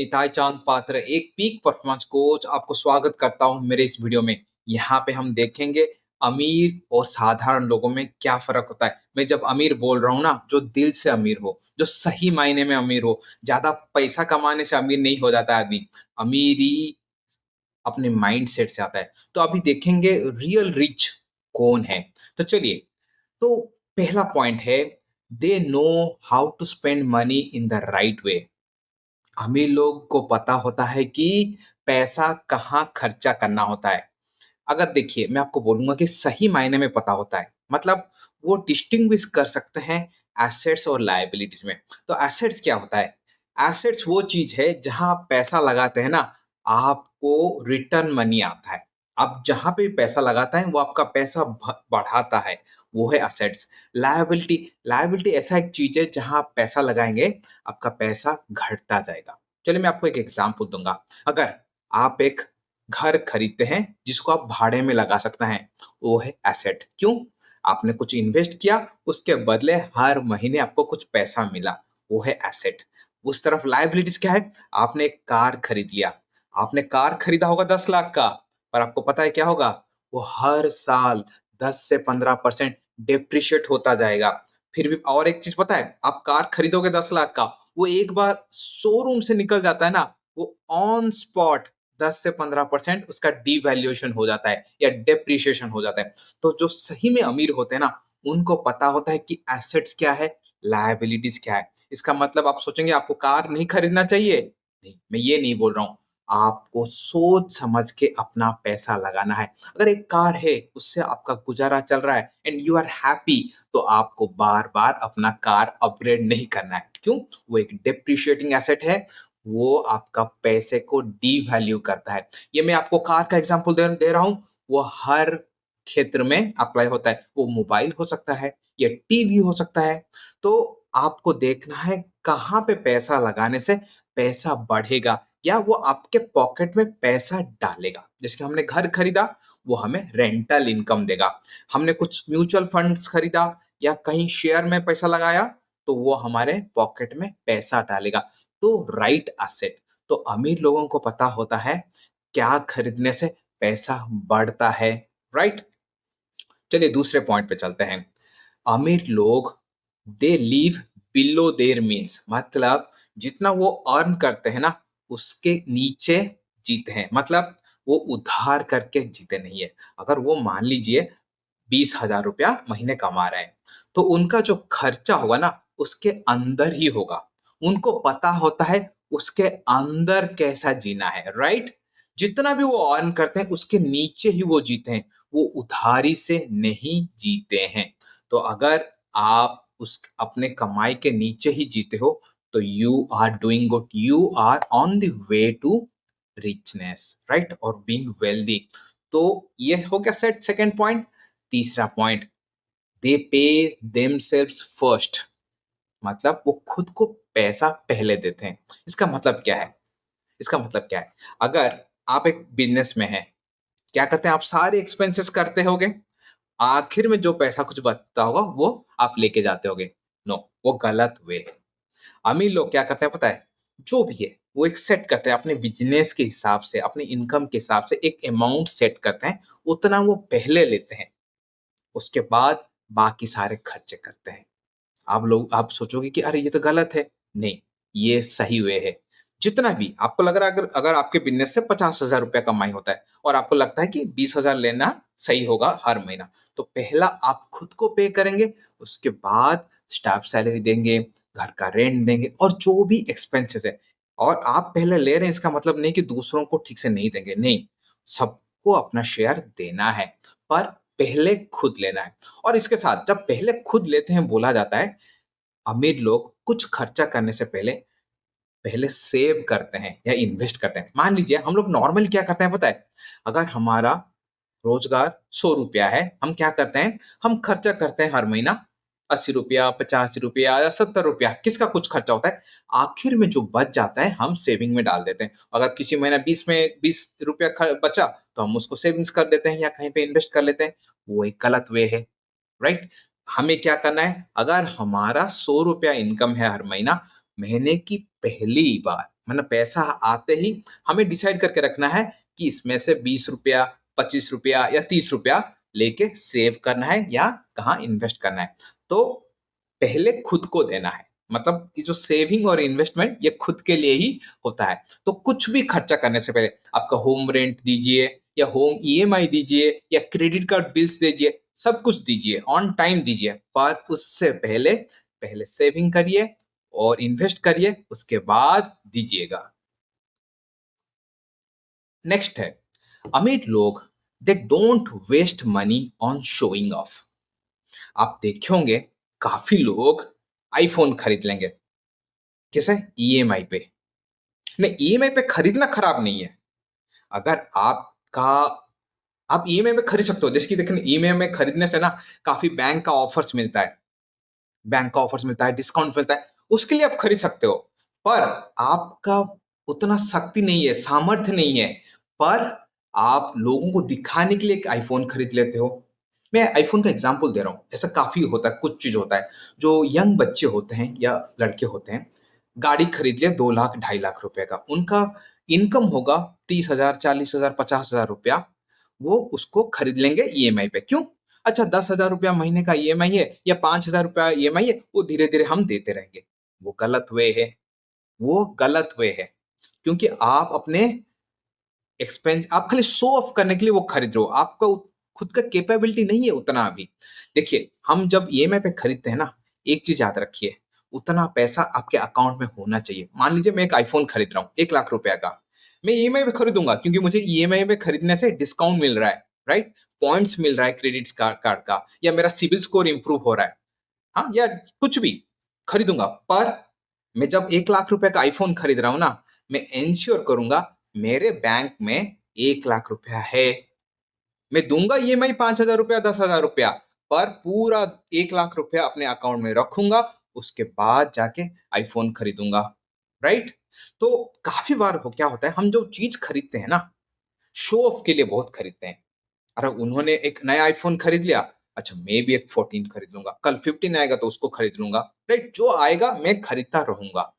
निताई चांद पात्र एक पीक परफॉर्मेंस कोच आपको स्वागत करता हूं मेरे इस वीडियो में। यहाँ पे हम देखेंगे अमीर और साधारण लोगों में क्या फर्क होता है। मैं जब अमीर बोल रहा हूँ ना, जो दिल से अमीर हो, जो सही मायने में अमीर हो। ज्यादा पैसा कमाने से अमीर नहीं हो जाता आदमी। अमीरी अपने माइंड सेट से आता है। तो अभी देखेंगे रियल रिच कौन है। तो चलिए, तो पहला पॉइंट है, they know how to spend money in the right way. अमीर लोग को पता होता है कि पैसा कहाँ खर्चा करना होता है। अगर देखिए, मैं आपको बोलूंगा कि सही मायने में पता होता है, मतलब वो डिस्टिंग्विश कर सकते हैं एसेट्स और लायबिलिटीज में। तो एसेट्स क्या होता है? एसेट्स वो चीज है जहां आप पैसा लगाते हैं ना, आपको रिटर्न मनी आता है। आप जहां पे भी पैसा लगाते हैं वो आपका पैसा बढ़ाता है, वो है एसेट्स। लायबिलिटी, लायबिलिटी ऐसा एक चीज है जहां आप पैसा लगाएंगे, आपका पैसा घटता जाएगा। चलिए, मैं आपको एक एग्जांपल दूंगा। अगर आप एक घर खरीदते हैं जिसको आप भाड़े में लगा सकते हैं, वो है एसेट। क्यों? आपने कुछ इन्वेस्ट किया, उसके बदले हर महीने आपको कुछ पैसा मिला, वो है एसेट। उस तरफ लायबिलिटीज क्या है? आपने एक कार खरीद लिया। आपने कार खरीदा होगा 10 लाख का, पर आपको पता है क्या होगा? वो हर साल 10 से 15% डेप्रिशिएट होता जाएगा। फिर भी और एक चीज पता है, आप कार खरीदोगे 10 लाख का, वो एक बार शोरूम से निकल जाता है ना, वो ऑन स्पॉट 10 से 15% उसका डिवैल्यूएशन हो जाता है या डेप्रिशिएशन हो जाता है। तो जो सही में अमीर होते हैं ना, उनको पता होता है कि एसेट्स क्या है, लायबिलिटीज क्या है। इसका मतलब आप सोचेंगे आपको कार नहीं खरीदना चाहिए, नहीं, मैं ये नहीं बोल रहा हूँ। आपको सोच समझ के अपना पैसा लगाना है। अगर एक कार है, उससे आपका गुजारा चल रहा है एंड यू आर हैप्पी, तो आपको बार बार अपना कार अपग्रेड नहीं करना है। क्यों? वो एक डेप्रिशिएटिंग एसेट है, वो आपका पैसे को डीवैल्यू करता है। ये मैं आपको कार का एग्जांपल दे रहा हूं, वो हर क्षेत्र में अप्लाई होता है। वो मोबाइल हो सकता है या टीवी हो सकता है। तो आपको देखना है कहाँ पे पैसा लगाने से पैसा बढ़ेगा या वो आपके पॉकेट में पैसा डालेगा। जैसे कि हमने घर खरीदा, वो हमें रेंटल इनकम देगा। हमने कुछ म्यूचुअल फंड्स खरीदा या कहीं शेयर में पैसा लगाया, तो वो हमारे पॉकेट में पैसा डालेगा। तो राइट एसेट। तो अमीर लोगों को पता होता है क्या खरीदने से पैसा बढ़ता है। राइट। चलिए, दूसरे पॉइंट पे चलते हैं। अमीर लोग, they live below their means, मतलब जितना वो अर्न करते हैं ना, उसके नीचे जीते हैं। मतलब वो उधार करके जीते नहीं है। अगर वो मान लीजिए 20,000 रुपया महीने कमा रहे हैं, तो उनका जो खर्चा होगा ना, उसके अंदर ही होगा। उनको पता होता है उसके अंदर कैसा जीना है। राइट। जितना भी वो अर्न करते हैं उसके नीचे ही वो जीते हैं, वो उधारी से नहीं जीते हैं। तो अगर आप उस अपने कमाई के नीचे ही जीते हो, तो you are doing good, you are on the way to richness, right, और बीइंग वेल्दी। तो ये हो गया सेट सेकंड पॉइंट। तीसरा point, they pay themselves first, मतलब वो खुद को पैसा पहले देते हैं। इसका मतलब क्या है? इसका मतलब क्या है? अगर आप एक बिजनेस में हैं, क्या करते हैं? आप सारे एक्सपेंसेस करते होगे, आखिर में जो पैसा कुछ बचता होगा वो आप लेके जाते होगे। नो, वो गलत वे है। अमीर लोग क्या करते हैं पता है? जो भी है वो एक सेट करते हैं अपने बिजनेस के हिसाब से, अपने इनकम के हिसाब से एक अमाउंट सेट करते हैं। उतना वो पहले लेते हैं, उसके बाद बाकी सारे खर्चे करते हैं। आप सोचोगे कि अरे ये तो गलत है। नहीं, ये सही वे है। जितना भी आपको लग रहा है, अगर अगर आपके बिजनेस से 50,000 रुपया कमाई होता है और आपको लगता है कि 20,000 लेना सही होगा हर महीना, तो पहला आप खुद को पे करेंगे, उसके बाद स्टाफ सैलरी देंगे, घर का रेंट देंगे और जो भी एक्सपेंसेस है। और आप पहले ले रहे हैं, इसका मतलब नहीं कि दूसरों को ठीक से नहीं देंगे, नहीं, सबको अपना शेयर देना है, पर पहले खुद लेना है। और इसके साथ जब पहले खुद लेते हैं, बोला जाता है अमीर लोग कुछ खर्चा करने से पहले पहले सेव करते हैं या इन्वेस्ट करते हैं। मान लीजिए हम लोग नॉर्मली क्या करते हैं पता है? अगर हमारा रोजगार 100 रुपया है, हम क्या करते हैं? हम खर्चा करते हैं हर महीना 80 रुपया, 85 रुपया या 70 रुपया, किसका कुछ खर्चा होता है। आखिर में जो बच जाता है हम सेविंग में डाल देते हैं। अगर किसी महीना 20 रुपया बचा, तो हम उसको सेविंग्स कर देते हैं या कहीं पे इन्वेस्ट कर लेते हैं। वो एक गलत वे है। राइट। हमें क्या करना है? अगर हमारा 100 रुपया इनकम है हर महीना, महीने की पहली बार, मतलब पैसा आते ही हमें डिसाइड करके रखना है कि इसमें से ₹20, ₹25 या ₹30 लेके सेव करना है या कहाँ इन्वेस्ट करना है। तो पहले खुद को देना है। मतलब ये जो सेविंग और इन्वेस्टमेंट ये खुद के लिए ही होता है। तो कुछ भी खर्चा करने से पहले आपका होम रेंट दीजिए या होम ईएमआई दीजिए या क्रेडिट कार्ड बिल्स दीजिए, सब कुछ दीजिए, ऑन टाइम दीजिए। पर उससे पहले, पहले सेविंग करिए और इन्वेस्ट करिए, उसके बाद दीजिएगा। नेक्स्ट है, अमीर लोग they don't waste money on showing off. आप देखे होंगे काफ़ी लोग आईफ़ोन खरीद लेंगे। कैसे? ईएमआई पे। नहीं, ईएमआई पे खरीदना खराब नहीं है। अगर आपका आप ईएमआई पे खरीद सकते हो। जैसे कि देखिए ईएमआई में खरीदने से ना काफ़ी बैंक का ऑफ़र्स मिलता है। बैंक का ऑफ़र्स मिलता है, डिस्काउंट मिलता है, उसके लिए आप खरीद सकते हो। पर आपका उतना शक्ति नहीं है, सामर्थ्य नहीं है, पर आप लोगों को दिखाने के लिए एक आईफ़ोन खरीद लेते हो। मैं आईफ़ोन का एग्ज़ाम्पल दे रहा हूँ, ऐसा काफ़ी होता है, कुछ चीज़ होता है। जो यंग बच्चे होते हैं या लड़के होते हैं, गाड़ी खरीद लिया 2 लाख, ढाई लाख रुपए का, उनका इनकम होगा 30,000, 40,000, 50,000 रुपया, वो उसको खरीद लेंगे ईएमआई पे। क्यों? अच्छा, 10,000 रुपया महीने का ईएमआई है या 5,000 रुपया ईएमआई है, वो धीरे-धीरे हम देते रहेंगे। वो गलत वे है, वो गलत वे है। क्योंकि आप अपने आप खाली शो ऑफ करने के लिए वो खरीद रहे हो। आपका खुद का कैपेबिलिटी नहीं है उतना अभी। देखिए, हम जब ईएमआई पे खरीदते हैं ना, एक चीज़ याद रखिए, उतना पैसा आपके अकाउंट में होना चाहिए। मान लीजिए मैं एक आईफ़ोन खरीद रहा हूँ, 1 लाख रुपया का। मैं ईएमआई पे खरीदूँगा क्योंकि मुझे ईएमआई पे खरीदने से डिस्काउंट मिल रहा है, राइट? पॉइंट्स मिल रहा है क्रेडिट्स कार्ड कार्ड का या मेरा सिबिल स्कोर इम्प्रूव हो रहा है। हाँ, या कुछ भी खरीदूँगा। पर मैं जब 1 लाख रुपए का आईफ़ोन खरीद रहा हूँ ना, मैं एन्श्योर करूँगा मेरे बैंक में 1 लाख रुपया है। मैं दूँगा ईएमआई ₹5,000 ₹10,000 पर पूरा 1 लाख रुपया अपने अकाउंट में रखूँगा, उसके बाद जाके आईफ़ोन खरीदूँगा, राइट? तो काफ़ी बार हो क्या होता है, हम जो चीज़ खरीदते हैं ना, शो ऑफ के लिए बहुत खरीदते हैं। अरे उन्होंने एक नया आईफ़ोन खरीद लिया, अच्छा मैं भी एक 14 खरीद लूँगा, कल 15 आएगा तो उसको खरीद लूँगा, राइट? जो आएगा मैं खरीदता रहूँगा।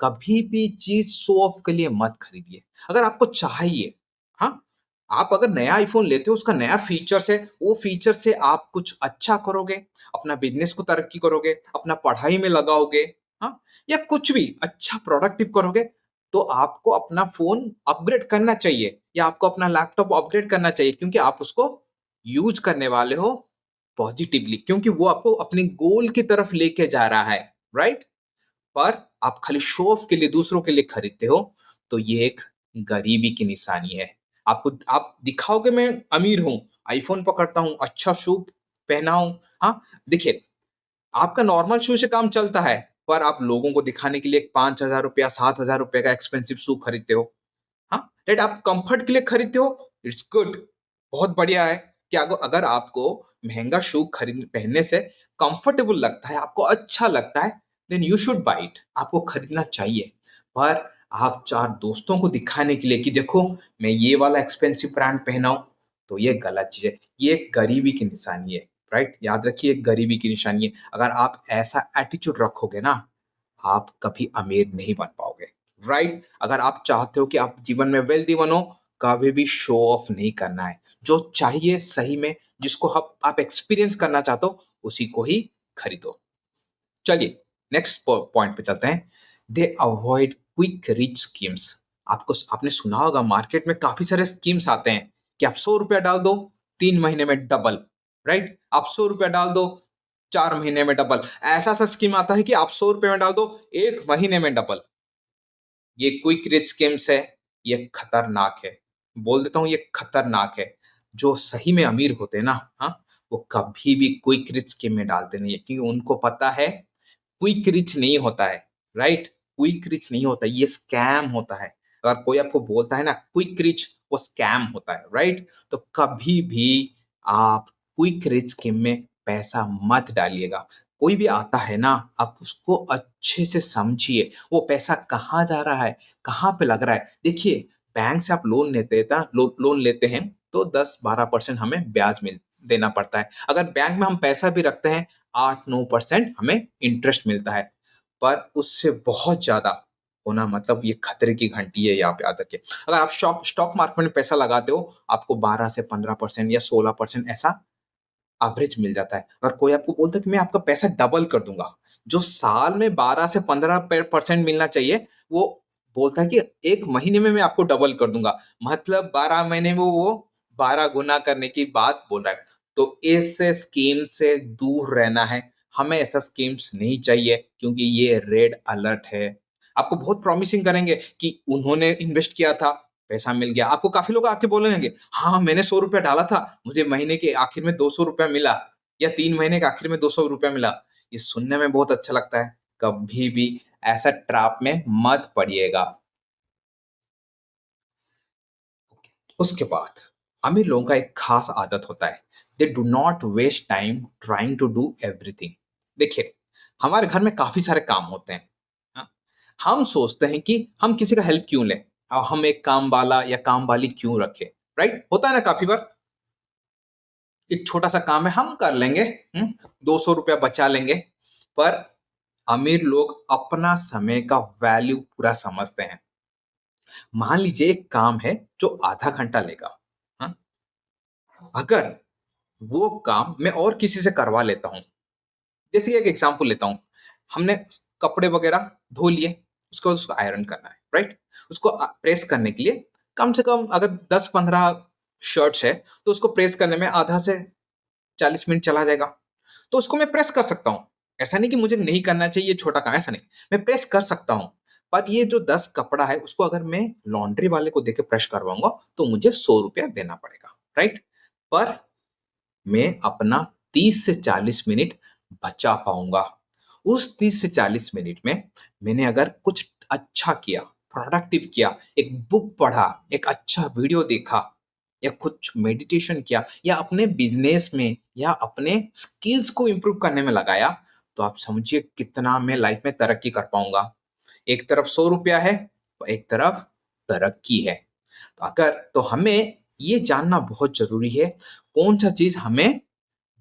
कभी भी चीज़ शो ऑफ के लिए मत खरीदिए। अगर आपको चाहिए, हाँ, आप अगर नया आईफ़ोन लेते हो उसका नया फीचर्स है, वो फीचर से आप कुछ अच्छा करोगे, अपना बिज़नेस को तरक्की करोगे, अपना पढ़ाई में लगाओगे, हाँ, या कुछ भी अच्छा प्रोडक्टिव करोगे, तो आपको अपना फ़ोन अपग्रेड करना चाहिए या आपको अपना लैपटॉप अपग्रेड करना चाहिए क्योंकि आप उसको यूज़ करने वाले हो पॉज़िटिवली क्योंकि वो आपको अपने गोल की तरफ लेके जा रहा है, राइट? पर आप खाली शो ऑफ के लिए दूसरों के लिए खरीदते हो, तो ये एक गरीबी की निशानी है। आपको आप दिखाओगे मैं अमीर हूँ, आईफ़ोन पकड़ता हूँ, अच्छा शू पहना हूँ, हाँ, देखिए आपका नॉर्मल शू से काम चलता है, पर आप लोगों को दिखाने के लिए ₹5,000 ₹7,000 का एक्सपेंसिव शू खरीदते हो। हाँ, राइट आप कंफर्ट के लिए खरीदते हो, इट्स गुड, बहुत बढ़िया है कि अगर आपको महँगा शू खरीद पहनने से कंफर्टेबल लगता है, आपको अच्छा लगता है, then you should buy it, आपको खरीदना चाहिए। पर आप 4 दोस्तों को दिखाने के लिए कि देखो मैं ये वाला एक्सपेंसिव ब्रांड पहना हूँ, तो ये गलत चीज़ है, ये एक गरीबी की निशानी है, राइट? याद रखिए गरीबी की निशानी है। अगर आप ऐसा एटीट्यूड रखोगे ना, आप कभी अमीर नहीं बन पाओगे, राइट? अगर आप चाहते हो कि आप जीवन में वेल्दी बनो, कभी भी शो ऑफ नहीं करना है। जो चाहिए सही में, जिसको आप एक्सपीरियंस करना चाहते हो, उसी को ही खरीदो। चलिए, नेक्स्ट पॉइंट पे चलते हैं। दे अवॉइड क्विक रिच स्कीम्स। आपने सुना होगा मार्केट में काफ़ी सारे स्कीम्स आते हैं कि आप ₹100 डाल दो, 3 महीने में डबल, राइट? आप ₹100 डाल दो, 4 महीने में डबल। ऐसा-ऐसा स्कीम आता है कि आप ₹100 में डाल दो, 1 महीने में डबल। ये क्विक रिच स्कीम्स है, ये खतरनाक है। बोल देता हूँ ये खतरनाक है। जो सही में अमीर होते हैं ना, हाँ, वो कभी भी क्विक रिच स्कीम में डालते नहीं है क्योंकि उनको पता है क्विक रिच नहीं होता है, राइट? क्विक रिच नहीं होता, ये स्कैम होता है। अगर कोई आपको बोलता है ना क्विक रिच, वो स्कैम होता है, राइट? तो कभी भी आप क्विक रिच स्कीम में पैसा मत डालिएगा। कोई भी आता है ना, आप उसको अच्छे से समझिए, वो पैसा कहाँ जा रहा है, कहाँ पे लग रहा है। देखिए, बैंक से आप लोन लेते ना लोन लेते हैं, तो 10-12% हमें ब्याज देना पड़ता है। अगर बैंक में हम पैसा भी रखते हैं 8-9% हमें इंटरेस्ट मिलता है। पर उससे बहुत ज़्यादा होना मतलब ये खतरे की घंटी है, ये आप याद रखिए। अगर आप स्टॉक मार्केट में पैसा लगाते हो, आपको 12 से 15% या 16% ऐसा एवरेज मिल जाता है। अगर कोई आपको बोलता है कि मैं आपका पैसा डबल कर दूँगा, जो साल में 12 से 15 पे परसेंट मिलना चाहिए, वो बोलता है कि 1 महीने में मैं आपको डबल कर दूँगा। मतलब 12 महीने में वो 12 गुना करने की बात बोल रहा है। तो इस स्कीम से दूर रहना है। हमें ऐसा स्कीम्स नहीं चाहिए क्योंकि ये रेड अलर्ट है। आपको बहुत प्रॉमिसिंग करेंगे कि उन्होंने इन्वेस्ट किया था, पैसा मिल गया। आपको काफ़ी लोग आके बोलेंगे, हाँ, मैंने ₹100 डाला था, मुझे महीने के आखिर में ₹200 मिला या 3 महीने के आखिर में ₹200 मिला। ये सुनने में बहुत अच्छा लगता है। कभी भी ऐसा ट्रैप में मत पड़िएगा। उसके बाद अमीर लोगों का एक खास आदत होता है, they do not waste time trying to do everything. देखिए, हमारे घर में काफ़ी सारे काम होते हैं, हाँ? हम सोचते हैं कि हम किसी का हेल्प क्यों लें? हम एक काम वाला या काम वाली क्यों रखें, राइट? होता है ना काफ़ी बार। एक छोटा-सा काम है, हम कर लेंगे, ₹200 बचा लेंगे। पर अमीर लोग अपना समय का वैल्यू पूरा समझते हैं। मान लीजिए एक काम है जो आधा घंटा लेगा, हाँ? अगर वो काम मैं और किसी से करवा लेता हूँ, जैसे एक एग्ज़ाम्पल लेता हूँ, हमने कपड़े वग़ैरह धो लिए, उसके बाद उसको आयरन करना है, राइट? उसको प्रेस करने के लिए कम से कम अगर 10-15 शर्ट्स है, तो उसको प्रेस करने में आधा से 40 मिनट चला जाएगा। तो उसको मैं प्रेस कर सकता हूँ। ऐसा नहीं कि मुझे नहीं करना चाहिए, छोटा काम, ऐसा नहीं। मैं प्रेस कर सकता हूँ। पर ये जो 10 कपड़ा है, उसको अगर मैं लॉन्ड्री वाले को देके प्रेस करवाऊँगा, तो मुझे ₹100 देना पड़ेगा, राइट? पर मैं अपना 30 से 40 मिनट बचा पाऊँगा। उस 30 से 40 मिनट में मैंने अगर कुछ अच्छा किया, प्रोडक्टिव किया, एक बुक पढ़ा, एक अच्छा वीडियो देखा या कुछ मेडिटेशन किया या अपने बिज़नेस में या अपने स्किल्स को इम्प्रूव करने में लगाया, तो आप समझिए कितना मैं लाइफ़ में तरक्की कर पाऊँगा। एक तरफ ₹100 है, एक तरफ तरक्की है। तो हमें ये जानना बहुत ज़रूरी है, कौन-सा चीज़ हमें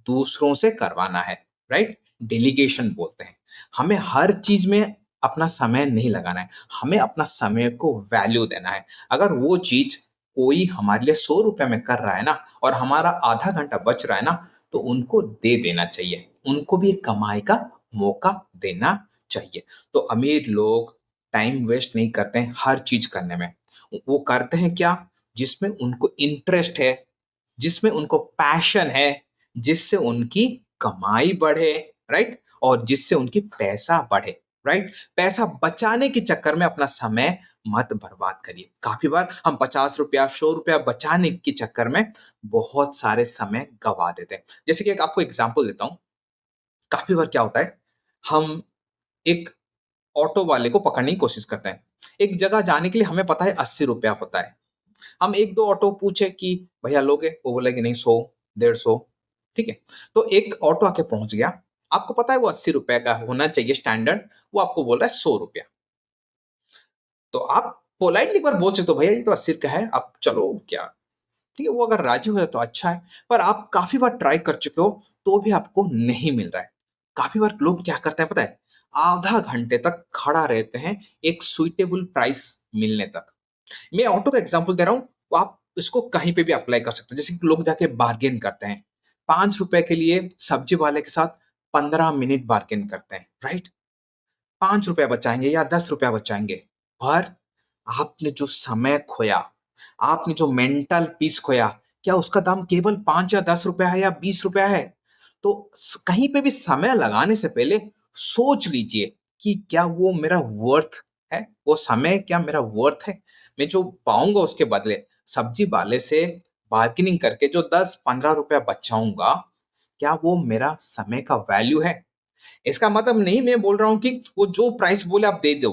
दूसरों से करवाना है, राइट? डेलीगेशन बोलते हैं। हमें हर चीज़ में अपना समय नहीं लगाना है, हमें अपना समय को वैल्यू देना है। अगर वो चीज़ कोई हमारे लिए ₹100 में कर रहा है ना और हमारा आधा घंटा बच रहा है ना, तो उनको दे देना चाहिए। उनको भी एक कमाई का मौका देना चाहिए। तो अमीर लोग टाइम वेस्ट नहीं करते हैं हर चीज़ करने में। वो करते हैं क्या? जिसमें उनको इंटरेस्ट है, जिसमें उनको पैशन है, जिससे उनकी कमाई बढ़े, राइट? और जिससे उनकी पैसा बढ़े, राइट? पैसा बचाने के चक्कर में अपना समय मत बर्बाद करिए। काफ़ी बार हम ₹50 ₹100 बचाने के चक्कर में बहुत सारे समय गँवा देते हैं। जैसे कि एक आपको एग्ज़ाम्पल देता हूँ, काफ़ी बार क्या होता है, हम एक ऑटो वाले को पकड़ने की कोशिश करते हैं। एक जगह जाने के लिए हमें पता है ₹80 होता है। हम 1-2 ऑटो पूछे कि भैया लोगे? वो बोला कि नहीं 100, 150, ठीक है? तो एक ऑटो आके पहुँच गया, आपको पता है वो ₹80 का होना चाहिए स्टैंडर्ड, वो आपको बोल रहा है ₹100। तो आप पोलाइटली एक बार बोल सकते हो भैया ये तो 80 का है, आप चलो क्या, ठीक है? वो अगर राज़ी हो जाए तो अच्छा है, पर आप काफ़ी बार ट्राई कर चुके हो, तो भी आपको नहीं मिल रहा है। काफ़ी बार लोग क्या करते हैं पता है? आधा घंटे तक खड़ा रहते हैं एक सूटेबल प्राइस मिलने तक। मैं ऑटो का एग्जांपल दे रहा हूँ, तो आप इसको कहीं पे भी अप्लाई कर सकते हो। जैसे कि लोग जाके बार्गेन करते हैं, ₹5 के लिए सब्जी वाले के साथ 15 मिनट बार्गेन करते हैं, राइट? ₹5 बचाएँगे या ₹10 बचाएँगे, पर आपने जो समय खोया, आपने जो मेंटल पीस खोया, क्या उसका दाम केवल 5 या ₹10 है या ₹20 है? तो कहीं पे भी समय लगाने से पहले सोच लीजिए कि क्या वो मेरा वर्थ है? वो समय क्या मेरा वर्थ है? मैं जो पाऊँगा उसके बदले सब्जी वाले से बार्गेनिंग करके जो 10-15 बचाऊँगा, क्या वो मेरा समय का वैल्यू है? इसका मतलब नहीं मैं बोल रहा हूँ कि वो जो प्राइस बोले आप दे दो।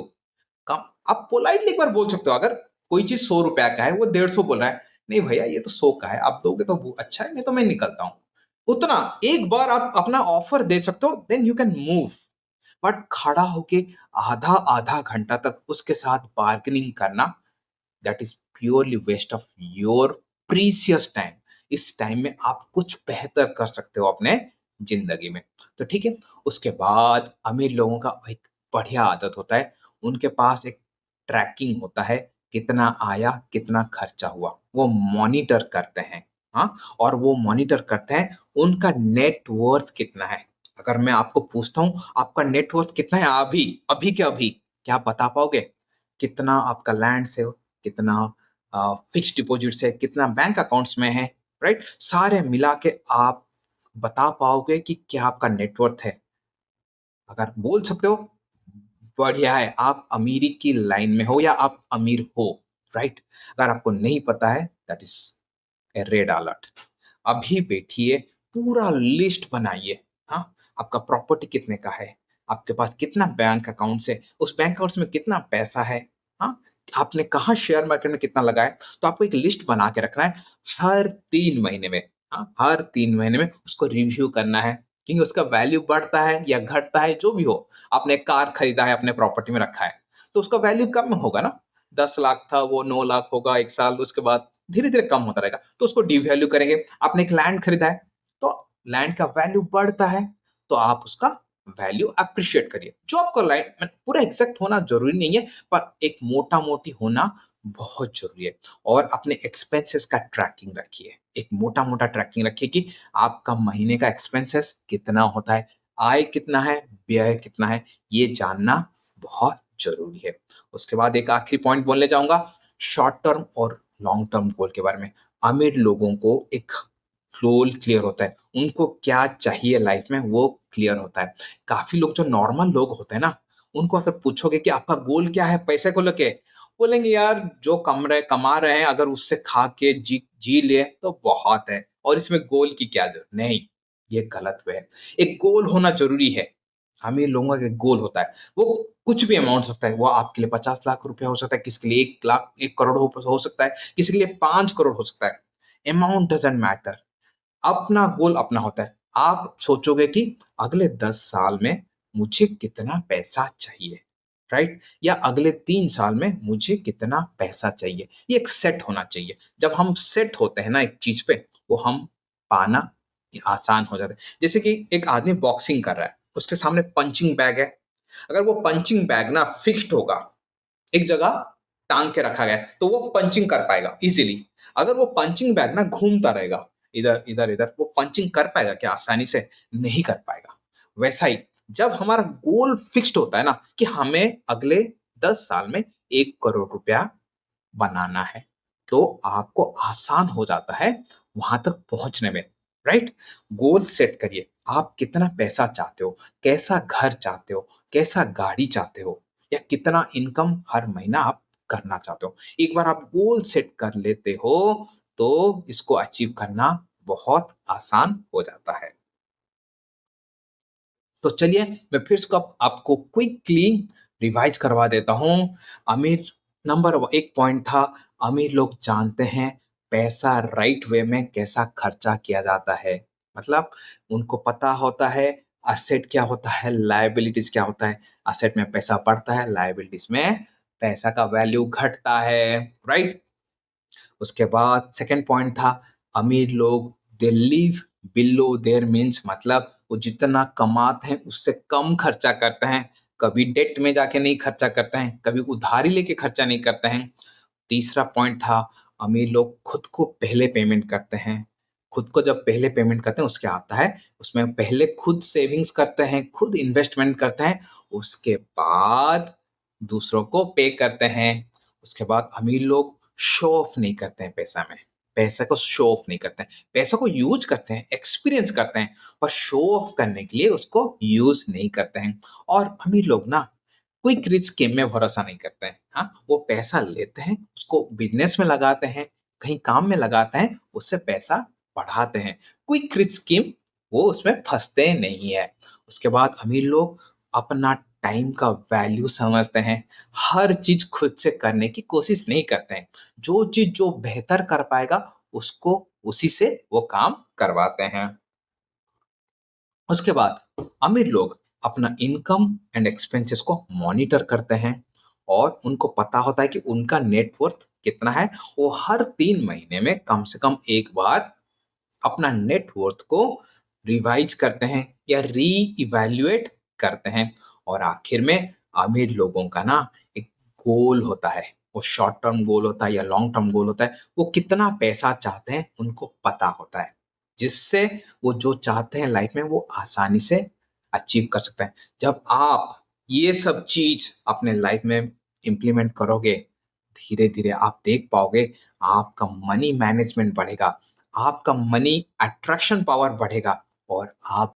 कम आप पोलाइटली एक बार बोल सकते हो, अगर कोई चीज़ ₹100 का है, वो 150 बोल रहा है, नहीं भैया ये तो 100 का है, आप दोगे तो अच्छा है, नहीं तो मैं निकलता हूँ। उतना एक बार आप अपना ऑफर दे सकते हो, then you can move. But खड़ा होके आधा-आधा घंटा तक उसके साथ बार्गेनिंग करना, that is purely waste of your precious time. इस टाइम में आप कुछ बेहतर कर सकते हो अपने ज़िंदगी में। तो ठीक है, उसके बाद अमीर लोगों का एक बढ़िया आदत होता है, उनके पास एक ट्रैकिंग होता है, कितना आया, कितना खर्चा हुआ, वो मॉनिटर करते हैं, हाँ? और वो मॉनिटर करते हैं उनका नेट वर्थ कितना है। अगर मैं आपको पूछता हूँ, आपका नेट वर्थ कितना है अभी, अभी के अभी, क्या आप बता पाओगे? कितना आपका लैंड से, कितना फिक्स्ड डिपॉजिट से, कितना बैंक अकाउंट्स में है, राइट? सारे मिला के आप बता पाओगे कि क्या आपका नेट वर्थ है? अगर बोल सकते हो, बढ़िया है, आप अमीरी की लाइन में हो या आप अमीर हो, राइट? अगर आपको नहीं पता है, that is a red alert. अभी बैठिए, पूरा लिस्ट बनाइए, हाँ? आपका प्रॉपर्टी कितने का है, आपके पास कितना बैंक अकाउंट्स है, उस बैंक अकाउंट्स में कितना पैसा है, हाँ? आपने कहाँ शेयर मार्केट में कितना लगाया, तो आपको एक लिस्ट बना के रखना है। हर 3 महीने में, हाँ, हर 3 महीने में उसको रिव्यू करना है, क्योंकि उसका वैल्यू बढ़ता है या घटता है, जो भी हो। आपने एक कार खरीदा है, अपने प्रॉपर्टी में रखा है, तो उसका वैल्यू कम होगा ना। 10 लाख था, वो 9 लाख होगा 1 साल, उसके बाद धीरे धीरे कम होता रहेगा, तो उसको डिवैल्यू करेंगे। आपने एक लैंड खरीदा है, तो लैंड का वैल्यू बढ़ता है, तो आप उसका वैल्यू अप्रिशिएट करिए। जो आपको लैंड पूरा एग्जैक्ट होना जरूरी नहीं है, पर एक मोटा मोटी होना बहुत जरूरी है। और अपने एक्सपेंसेस का ट्रैकिंग रखिए, एक मोटा मोटा ट्रैकिंग रखिए कि आपका महीने का एक्सपेंसेस कितना होता है, आय कितना है, व्यय कितना है, ये जानना बहुत जरूरी है। उसके बाद एक आखिरी पॉइंट बोलने जाऊंगा, शॉर्ट टर्म और लॉन्ग टर्म गोल के बारे में। अमीर लोगों को एक गोल क्लियर होता है, उनको क्या चाहिए लाइफ में वो क्लियर होता है। काफी लोग जो नॉर्मल लोग होते हैं ना, उनको अगर पूछोगे कि आपका गोल क्या है पैसे को लेके, बोलेंगे यार जो कमा रहे हैं अगर उससे खा के जी जी ले तो बहुत है, और इसमें गोल की क्या जरूरत, नहीं, ये गलत वे है। एक गोल होना जरूरी है। अमीर लोगों का एक गोल होता है, वो कुछ भी अमाउंट सकता है, वो आपके लिए 50 लाख रुपया हो सकता है, किसी के लिए 1 लाख 1 करोड़ हो सकता है, किसी के लिए 5 करोड़ हो सकता है। अमाउंट डजेंट मैटर, अपना गोल अपना होता है। आप सोचोगे कि अगले 10 साल में मुझे कितना पैसा चाहिए, राइट? या अगले 3 साल में मुझे कितना पैसा चाहिए, ये एक सेट होना चाहिए। जब हम सेट होते हैं ना एक चीज पे, वो हम पाना आसान हो जाता है। जैसे कि एक आदमी बॉक्सिंग कर रहा है, उसके सामने पंचिंग बैग है। अगर वो पंचिंग बैग ना फिक्स्ड होगा, एक जगह टांग के रखा गया है, तो वो पंचिंग कर पाएगा इजीली। अगर वो पंचिंग बैग ना घूमता रहेगा, इधर इधर इधर, वो पंचिंग कर पाएगा क्या आसानी से? नहीं कर पाएगा। वैसा ही, जब हमारा गोल फिक्स्ड होता है ना कि हमें अगले 10 साल में 1 करोड़ रुपया बनाना है, तो आपको आसान हो जाता है वहां तक पहुंचने में, राइट? गोल सेट करिए, आप कितना पैसा चाहते हो, कैसा घर चाहते हो, कैसा गाड़ी चाहते हो, या कितना इनकम हर महीना आप करना चाहते हो। एक बार आप गोल सेट कर लेते हो, तो इसको अचीव करना बहुत आसान हो जाता है। तो चलिए, मैं फिर इसको आपको क्विकली रिवाइज करवा देता हूँ। अमीर, नंबर एक पॉइंट था, अमीर लोग जानते हैं पैसा राइट वे में कैसा खर्चा किया जाता है। मतलब उनको पता होता है असेट क्या होता है, लायबिलिटीज क्या होता है। असेट में पैसा बढ़ता है, लायबिलिटीज में पैसा का वैल्यू घटता है, राइट? उसके बाद सेकंड पॉइंट था, अमीर लोग they live below their means, मतलब वो जितना कमाते हैं उससे कम खर्चा करते हैं। कभी डेट में जाके नहीं खर्चा करते हैं, कभी उधारी लेके खर्चा नहीं करते हैं। तीसरा पॉइंट था, अमीर लोग खुद को पहले पेमेंट करते हैं। खुद को जब पहले पेमेंट करते हैं उसके आता है, उसमें पहले खुद सेविंग्स करते हैं, खुद इन्वेस्टमेंट करते हैं, उसके बाद दूसरों को पे करते हैं। उसके बाद अमीर लोग शो ऑफ नहीं करते हैं पैसा में, पैसे को शो ऑफ नहीं करते हैं, पैसे को यूज करते हैं, एक्सपीरियंस करते हैं, पर शो ऑफ करने के लिए उसको यूज नहीं करते हैं। और अमीर लोग ना क्विक रिच स्कीम में भरोसा नहीं करते हैं, हाँ? वो पैसा लेते हैं, उसको बिजनेस में लगाते हैं, कहीं काम में लगाते हैं, उससे पैसा बढ़ाते हैं। क्विक रिच स्कीम, वो उसमें फंसते नहीं है। उसके बाद अमीर लोग अपना टाइम का वैल्यू समझते हैं, हर चीज खुद से करने की कोशिश नहीं करते हैं। जो चीज जो बेहतर कर पाएगा, उसको उसी से वो काम करवाते हैं। उसके बाद अमीर लोग अपना इनकम एंड एक्सपेंसेस को मॉनिटर करते हैं, और उनको पता होता है कि उनका नेटवर्थ कितना है। वो हर 3 महीने में कम से कम एक बार अपना नेटवर्थ को रिवाइज करते हैं या री इवैल्यूएट करते हैं। और आखिर में अमीर लोगों का ना एक गोल होता है, वो शॉर्ट टर्म गोल होता है या लॉन्ग टर्म गोल होता है, वो कितना पैसा चाहते हैं उनको पता होता है, जिससे वो जो चाहते हैं लाइफ में वो आसानी से अचीव कर सकते हैं। जब आप ये सब चीज़ अपने लाइफ में इम्प्लीमेंट करोगे, धीरे-धीरे आप देख पाओगे आपका मनी मैनेजमेंट बढ़ेगा, आपका मनी अट्रैक्शन पावर बढ़ेगा और आप